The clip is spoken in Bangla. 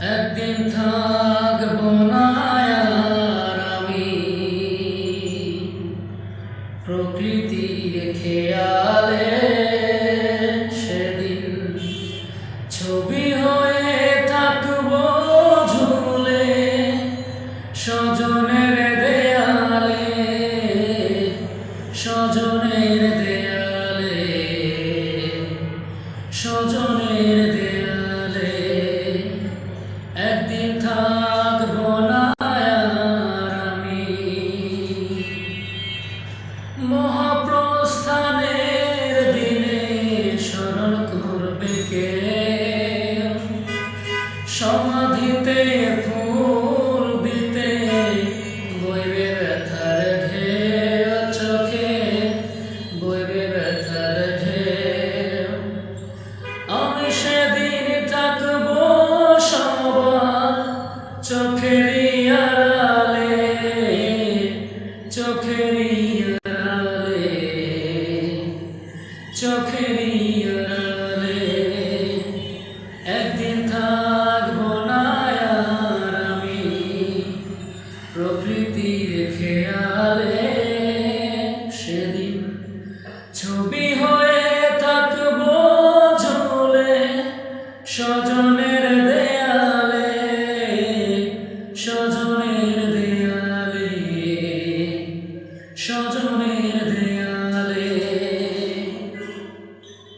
একদিন থাকব না আর আমি প্রকৃতির খেয়ালে, সেদিন ছবি হয়ে থাকব ঝুলে স্বজনের দেয়ালে, স্বজনের দেয়ালে, স্বজনের দেয়ালে। একদিন থাকব না আর আমি মহাপ্রস্থানের দিনে, স্মরণ করবে কে সমাধিতে ফুল দিতে, বইবে ব্যথার ঢেউ চোখে, বইবে ব্যথার ঢেউ। আমি সেদিন থাকব সবার চোখেরই আড়ালে, চোখেরই আড়ালে, চোখেরই আড়ালে। একদিন থাকব না আর আমি প্রকৃতির খেয়ালে, সেদিন ছবি হয়ে